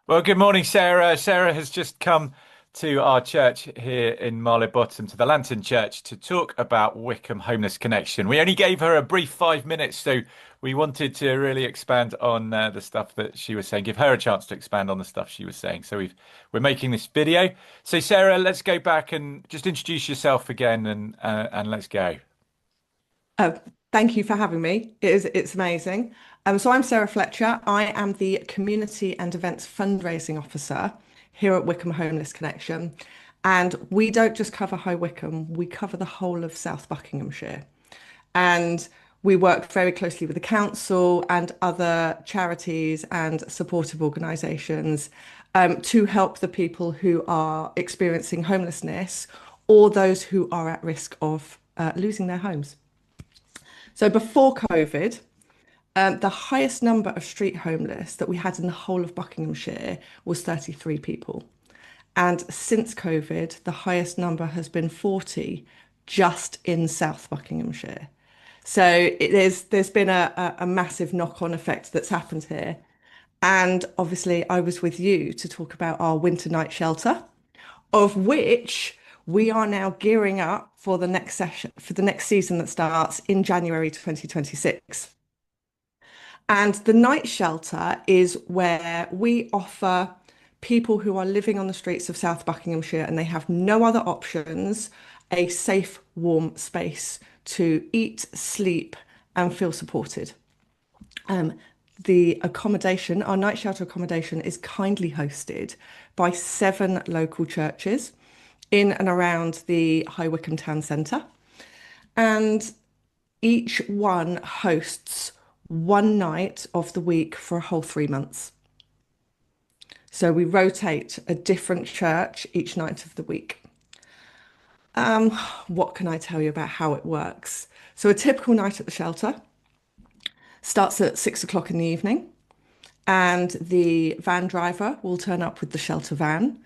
Well, good morning, Sarah. Sarah has just come to our church here in Marlow Bottom, to the Lantern Church, to talk about Wycombe Homeless Connection. We only gave her a brief 5 minutes, so we wanted to really expand on the stuff that she was saying, give her a chance to expand on the stuff she was saying. So we're making this video. So, Sarah, let's go back and just introduce yourself again, and let's go. Oh, thank you for having me. It's amazing. So I'm Sarah Fletcher. I am the Community and Events Fundraising Officer here at Wycombe Homeless Connection. And we don't just cover High Wycombe, we cover the whole of South Buckinghamshire. And we work very closely with the council and other charities and supportive organisations to help the people who are experiencing homelessness or those who are at risk of losing their homes. So before COVID, the highest number of street homeless that we had in the whole of Buckinghamshire was 33 people. And since COVID, the highest number has been 40 just in South Buckinghamshire. So there's been a massive knock-on effect that's happened here. And obviously, I was with you to talk about our winter night shelter, of which we are now gearing up for the next session, for the next season that starts in January 2026. And the night shelter is where we offer people who are living on the streets of South Buckinghamshire and they have no other options a safe, warm space to eat, sleep, and feel supported. Um, the accommodation, our night shelter accommodation, is kindly hosted by 7 local churches in and around the High Wycombe town centre. And each one hosts one night of the week for a whole 3 months. So we rotate a different church each night of the week. Um, what can I tell you about how it works? So a typical night at the shelter starts at 6 o'clock in the evening, and the van driver will turn up with the shelter van,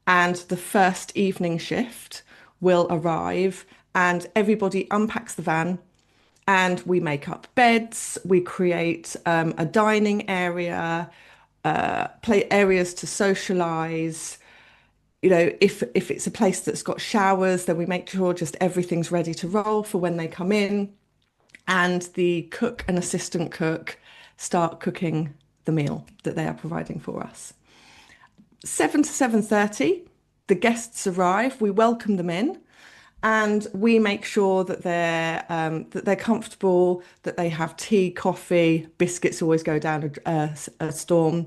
and the first evening shift will arrive, and everybody unpacks the van, and we make up beds, we create a dining area, play areas to socialize. If it's a place that's got showers, then we make sure just everything's ready to roll for when they come in. And the cook and assistant cook start cooking the meal that they are providing for us. 7 to 7:30, the guests arrive, we welcome them in, and we make sure that they're comfortable, that they have tea, coffee, biscuits always go down a storm,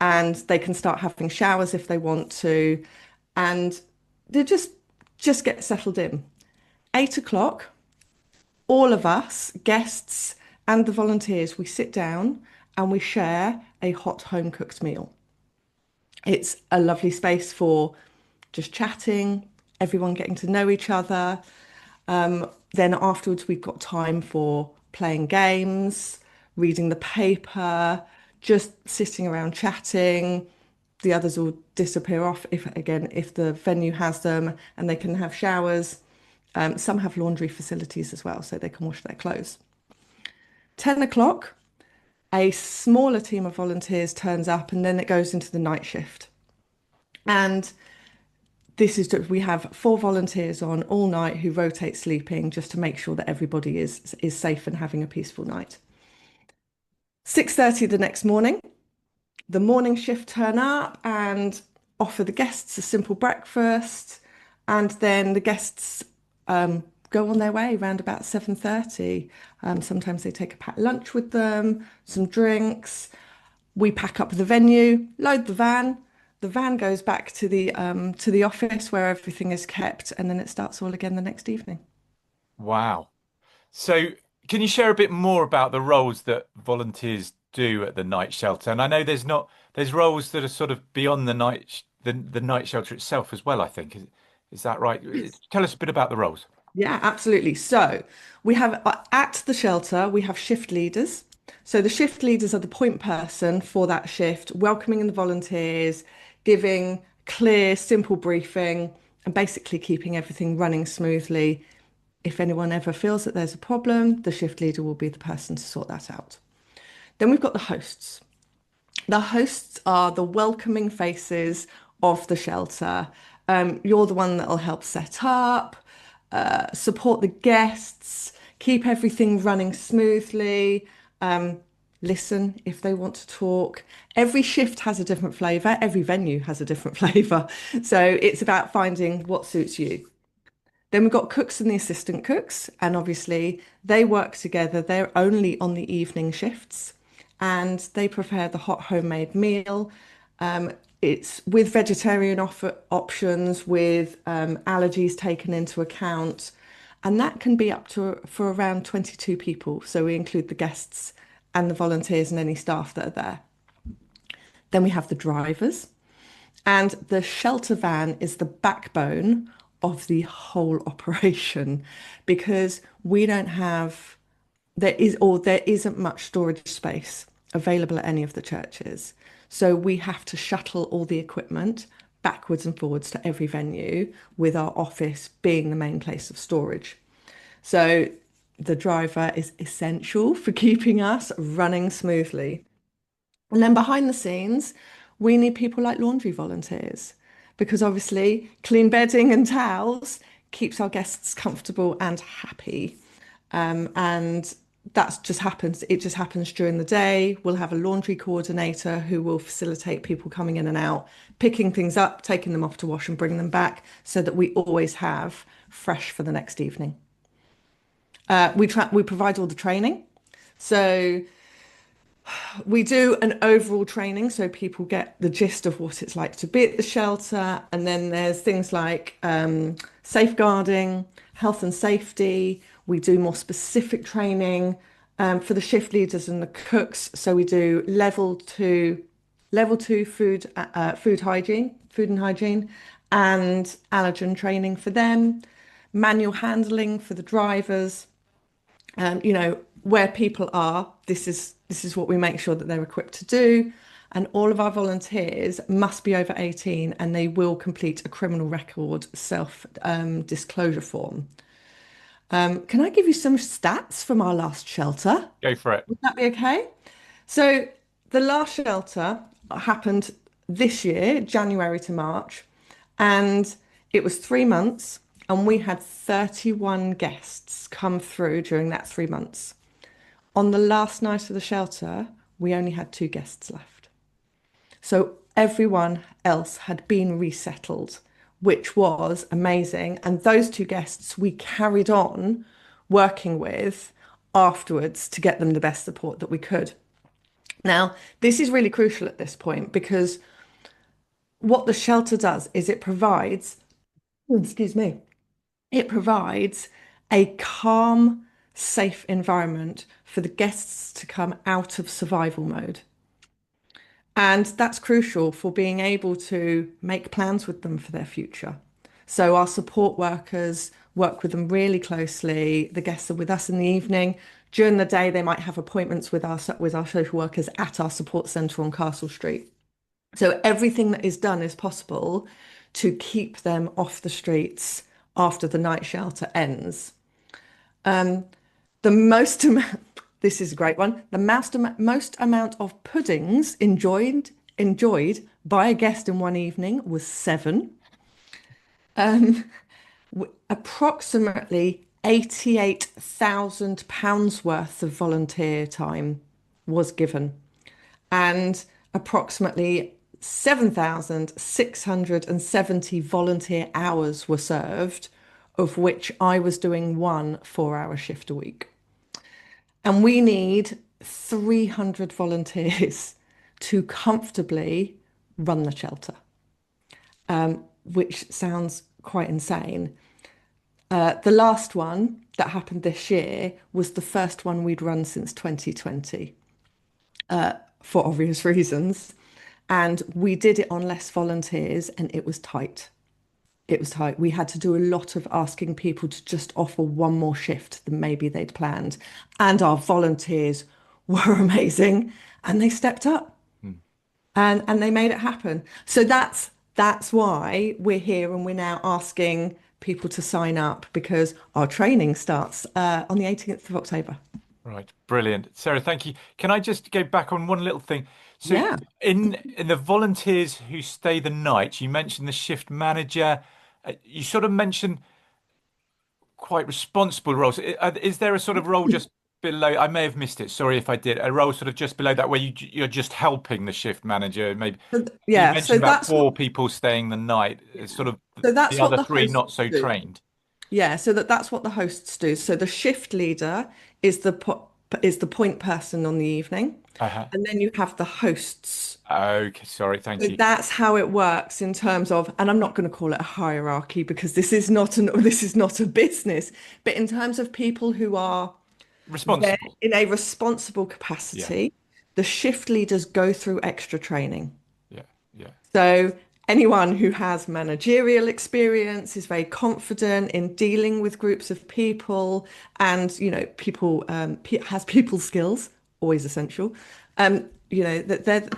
and they can start having showers if they want to, and they just get settled in. 8 o'clock, all of us, guests and the volunteers, we sit down and we share a hot home cooked meal. It's a lovely space for just chatting, everyone getting to know each other. Then afterwards, we've got time for playing games, reading the paper, just sitting around chatting. The others will disappear off if the venue has them and they can have showers. Some have laundry facilities as well, so they can wash their clothes. 10 o'clock, a smaller team of volunteers turns up, and then it goes into the night shift. And we have 4 volunteers on all night who rotate sleeping just to make sure that everybody is safe and having a peaceful night. 6:30 the next morning, the morning shift turn up and offer the guests a simple breakfast, and then the guests go on their way around about 7:30. Sometimes they take a packed lunch with them, some drinks. We pack up the venue, load the van. The van goes back to the office where everything is kept, and then it starts all again the next evening. Wow. So, can you share a bit more about the roles that volunteers do at the night shelter? And I know there's roles that are sort of beyond the night shelter itself as well, I think. Is that right? Yes. Tell us a bit about the roles. Yeah, absolutely. So we have at the shelter, we have shift leaders. So the shift leaders are the point person for that shift, welcoming in the volunteers, giving clear, simple briefing, and basically keeping everything running smoothly. If anyone ever feels that there's a problem, the shift leader will be the person to sort that out. Then we've got the hosts. The hosts are the welcoming faces of the shelter. You're the one that'll help set up, support the guests, keep everything running smoothly, listen if they want to talk. Every shift has a different flavour, every venue has a different flavour. So it's about finding what suits you. Then we've got cooks and the assistant cooks, and obviously they work together. They're only on the evening shifts and they prepare the hot homemade meal. It's with vegetarian options, with allergies taken into account, and that can be up to for around 22 people. So we include the guests and the volunteers and any staff that are there. Then we have the drivers. And the shelter van is the backbone of the whole operation because we don't have, there isn't much storage space available at any of the churches. So we have to shuttle all the equipment backwards and forwards to every venue, with our office being the main place of storage. So the driver is essential for keeping us running smoothly. And then behind the scenes, we need people like laundry volunteers because obviously clean bedding and towels keeps our guests comfortable and happy. And that's just happens. It just happens during the day. We'll have a laundry coordinator who will facilitate people coming in and out, picking things up, taking them off to wash and bring them back so that we always have fresh for the next evening. We provide all the training. So we do an overall training so people get the gist of what it's like to be at the shelter. And then there's things like safeguarding, health and safety. We do more specific training for the shift leaders and the cooks. So we do level two food and hygiene, and allergen training for them, manual handling for the drivers. Where people are, this is what we make sure that they're equipped to do. And all of our volunteers must be over 18 and they will complete a criminal record self disclosure form. Can I give you some stats from our last shelter? Go for it. Would that be okay? So the last shelter happened this year, January to March, and it was 3 months, and we had 31 guests come through during that 3 months. On the last night of the shelter, we only had two guests left. So everyone else had been resettled, which was amazing. And those two guests we carried on working with afterwards to get them the best support that we could. Now, this is really crucial at this point because what the shelter does is it provides, excuse me, it provides a calm, safe environment for the guests to come out of survival mode. And that's crucial for being able to make plans with them for their future. So our support workers work with them really closely. The guests are with us in the evening. During the day, they might have appointments with our social workers at our support centre on Castle Street. So everything that is done is possible to keep them off the streets after the night shelter ends. The most amount, this is a great one. The most amount of puddings enjoyed by a guest in one evening was 7. Approximately £88,000 worth of volunteer time was given, and approximately 7,670 volunteer hours were served, of which I was doing 1 4-hour shift a week. And we need 300 volunteers to comfortably run the shelter, which sounds quite insane. The last one that happened this year was the first one we'd run since 2020, for obvious reasons. And we did it on less volunteers and it was tight. It was tight. We had to do a lot of asking people to just offer one more shift than maybe they'd planned. And our volunteers were amazing and they stepped up and they made it happen. So that's why we're here and we're now asking people to sign up because our training starts on the 18th of October. Right, brilliant. Sarah, thank you. Can I just go back on one little thing? So Yeah. in the volunteers who stay the night, you mentioned the shift manager. You sort of mentioned quite responsible roles. Is there a sort of role just below? I may have missed it. Sorry if I did. A role sort of just below that where you're just helping the shift manager. Maybe you Yeah, mentioned about four people staying the night. It's sort of the that's what other the three hosts not so do. trained. Yeah, so that's what the hosts do. So the shift leader is the point person on the evening, Uh-huh. and then you have the hosts. Okay, sorry, thank So you. that's how it works in terms of, and I'm not going to call it a hierarchy because this is not a business, but in terms of people who are there Responsible. in a responsible Yeah, capacity, the shift leaders go through extra training. yeah, yeah. So anyone who has managerial experience is very confident in dealing with groups of people and, people has people skills, always essential. That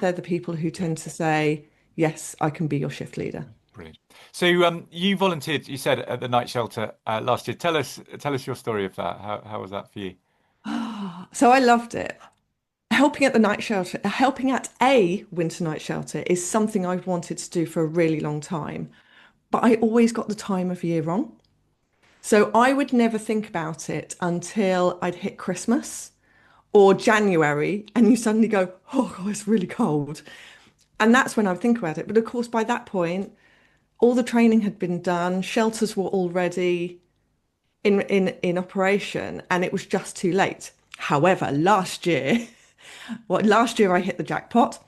they're the people who tend to say, yes, I can be your shift leader. Brilliant. So, you volunteered, you said, at the night shelter last year. Tell us your story of that. How was that for you? So I loved it. Helping at the night shelter, helping at a winter night shelter is something I've wanted to do for a really long time, but I always got the time of year wrong. So I would never think about it until I'd hit Christmas or January, and you suddenly go, oh, God, it's really cold. And that's when I would think about it. But of course, by that point, all the training had been done, shelters were already in operation, and it was just too late. However, last year I hit the jackpot.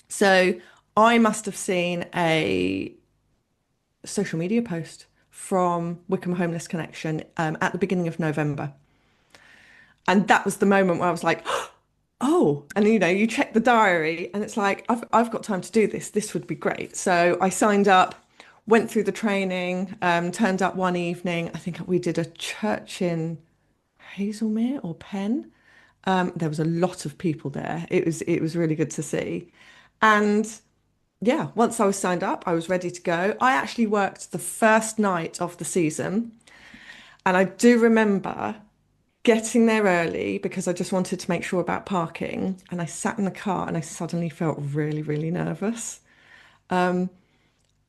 So I must have seen a social media post from Wycombe Homeless Connection at the beginning of November. And that was the moment where I was like, oh, and you check the diary and it's like, I've got time to do this. This would be great. So I signed up, went through the training, turned up one evening. I think we did a church in Hazelmere or Penn. There was a lot of people there. It was really good to see. And yeah, once I was signed up, I was ready to go. I actually worked the first night of the season. And I do remember getting there early because I just wanted to make sure about parking. And I sat in the car and I suddenly felt really, really nervous. And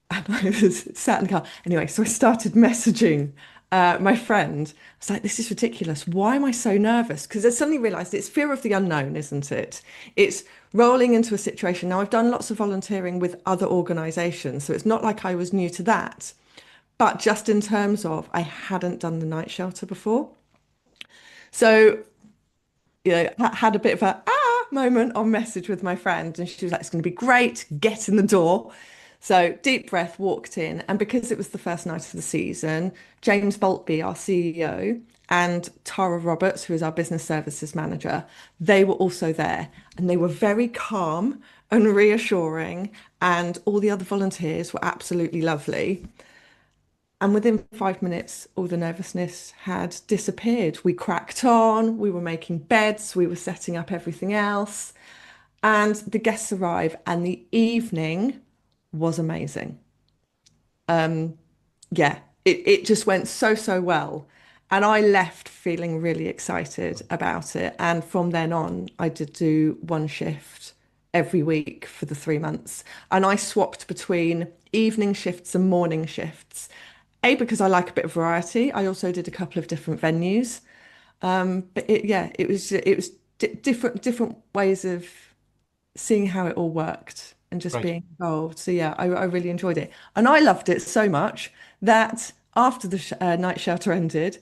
I was sat in the car. Anyway, so I started messaging my friend. I was like, this is ridiculous. Why am I so nervous? Because I suddenly realized it's fear of the unknown, isn't it? It's rolling into a situation. Now, I've done lots of volunteering with other organizations, so it's not like I was new to that. But just in terms of, I hadn't done the night shelter before. So had a bit of a moment on message with my friend, and she was like, "It's going to be great. Get in the door." So deep breath, walked in, and because it was the first night of the season, James Boltby, our CEO, and Tara Roberts, who is our business services manager, they were also there, and they were very calm and reassuring, and all the other volunteers were absolutely lovely. And within 5 minutes, all the nervousness had disappeared. We cracked on, we were making beds, we were setting up everything else. And the guests arrived, and the evening was amazing. Yeah, it just went so, so well. And I left feeling really excited about it. And from then on, I did do one shift every week for the 3 months. And I swapped between evening shifts and morning shifts. A, because I like a bit of variety. I also did a couple of different venues. But yeah, it was different ways of seeing how it all worked and just Right. being involved. So yeah, I really enjoyed it. And I loved it so much that after the sh night shelter ended,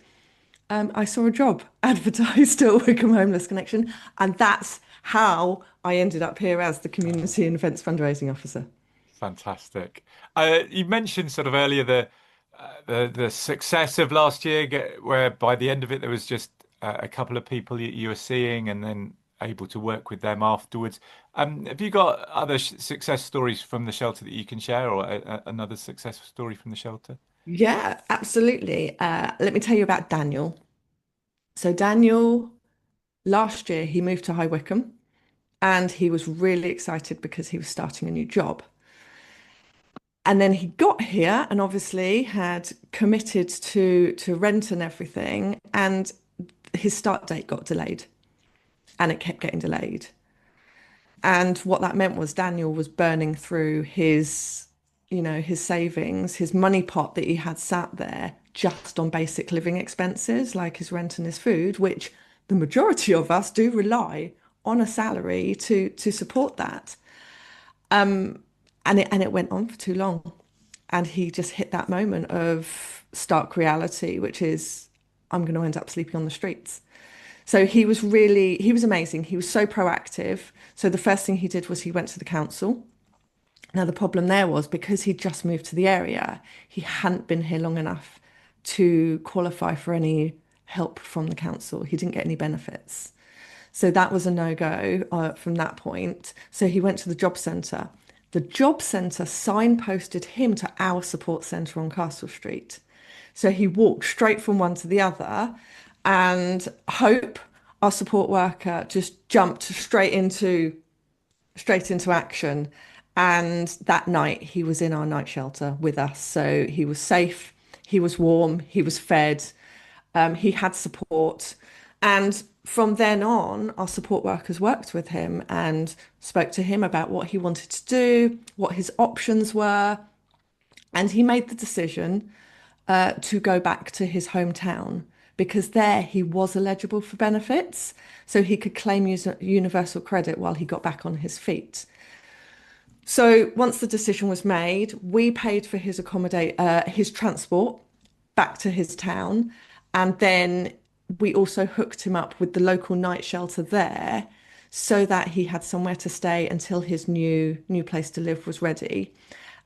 I saw a job advertised at Wycombe Homeless Connection. And that's how I ended up here as the Community and Events Fundraising Officer. Fantastic. You mentioned sort of earlier the success of last year, where by the end of it there was just a couple of people you were seeing, and then able to work with them afterwards. Have you got other success stories from the shelter that you can share, or another success story from the shelter? Yeah, absolutely. Let me tell you about Daniel. So Daniel, last year, he moved to High Wycombe and he was really excited because he was starting a new job. And then he got here and obviously had committed to rent and everything, and his start date got delayed. and it kept getting delayed. And what that meant was Daniel was burning through his savings, his money pot that he had sat there just on basic living expenses like his rent and his food, which the majority of us do rely on a salary to support that. And it went on for too long. And he just hit that moment of stark reality, which is I'm going to end up sleeping on the streets. So he was amazing. He was so proactive. So the first thing he did was he went to the council. Now, the problem there was because he'd just moved to the area, he hadn't been here long enough to qualify for any help from the council. He didn't get any benefits. So that was a no-go from that point. So he went to the job centre. The job centre signposted him to our support centre on Castle Street. So he walked straight from one to the other, and Hope, our support worker, just jumped straight into action. And that night he was in our night shelter with us. So he was safe, he was warm, he was fed, he had support. And from then on, our support workers worked with him and spoke to him about what he wanted to do, what his options were. And he made the decision to go back to his hometown because there he was eligible for benefits. So he could claim universal credit while he got back on his feet. So once the decision was made, we paid for his transport back to his town, and then we also hooked him up with the local night shelter there, so that he had somewhere to stay until his new place to live was ready.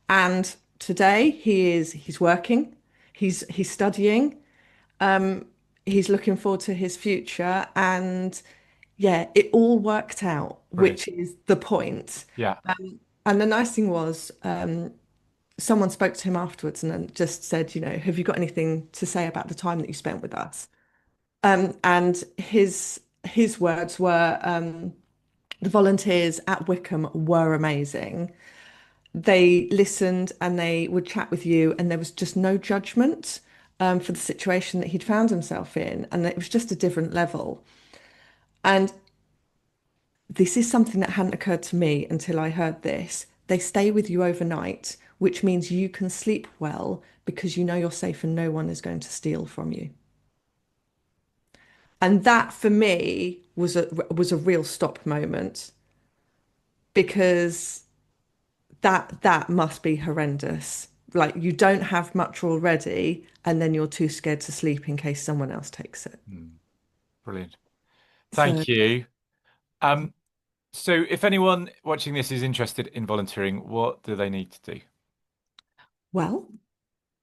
And today he's working, he's studying, he's looking forward to his future, and yeah, it all worked out, Brilliant. which is the point. Yeah. And the nice thing was, someone spoke to him afterwards and then just said, have you got anything to say about the time that you spent with us? And his words were, the volunteers at Wycombe were amazing. They listened and they would chat with you, and there was just no judgment, for the situation that he'd found himself in, and it was just a different level. And this is something that hadn't occurred to me until I heard this. They stay with you overnight, which means you can sleep well because you know you're safe and no one is going to steal from you. And that for me was a real stop moment, because that must be horrendous. Like, you don't have much already, and then you're too scared to sleep in case someone else takes it. Brilliant. So, Thank you. Um, so if anyone watching this is interested in volunteering, what do they need to do? well,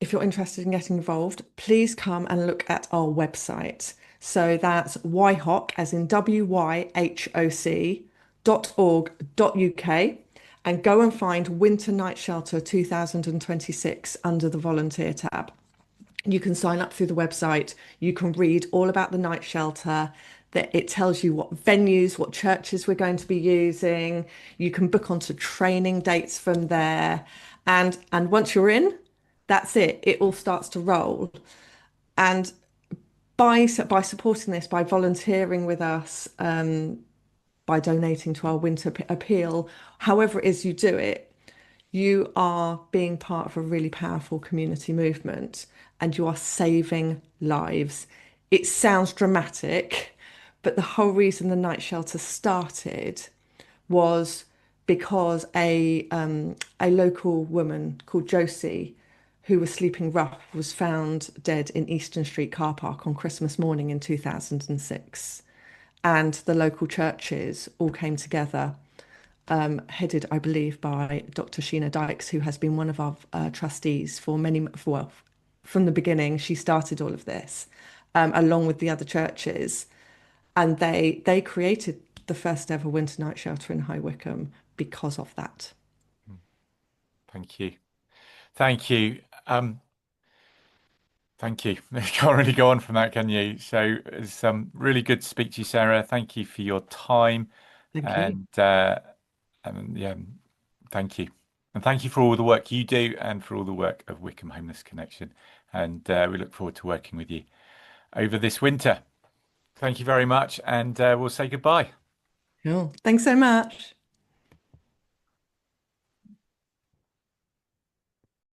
if you're interested in getting involved, please come and look at our website. So that's YHOC, as in WYHOC.org.uk, and go and find Winter Night Shelter 2026 under the volunteer tab. You can sign up through the website. You can read all about the night shelter. That it tells you what venues, what churches we're going to be using. You can book onto training dates from there. And once you're in, that's it. It all starts to roll. And by supporting this, by volunteering with us, by donating to our winter appeal, however it is you do it, you are being part of a really powerful community movement, and you are saving lives. It sounds dramatic, but the whole reason the night shelter started was because a local woman called Josie, who was sleeping rough, was found dead in Easton Street car park on Christmas morning in 2006. And the local churches all came together, headed, I believe, by Dr. Sheena Dykes, who has been one of our trustees for well, from the beginning. She started all of this, along with the other churches, and they created the first ever winter night shelter in High Wycombe because of that. Thank you. Thank you. Thank you. You can't really go on from that, can you? So it's really good to speak to you, Sarah. Thank you for your time, Thank you. and yeah, thank you, and thank you for all the work you do and for all the work of Wycombe Homeless Connection. And we look forward to working with you over this winter. Thank you very much, and we'll say goodbye. Cool. Thanks so much.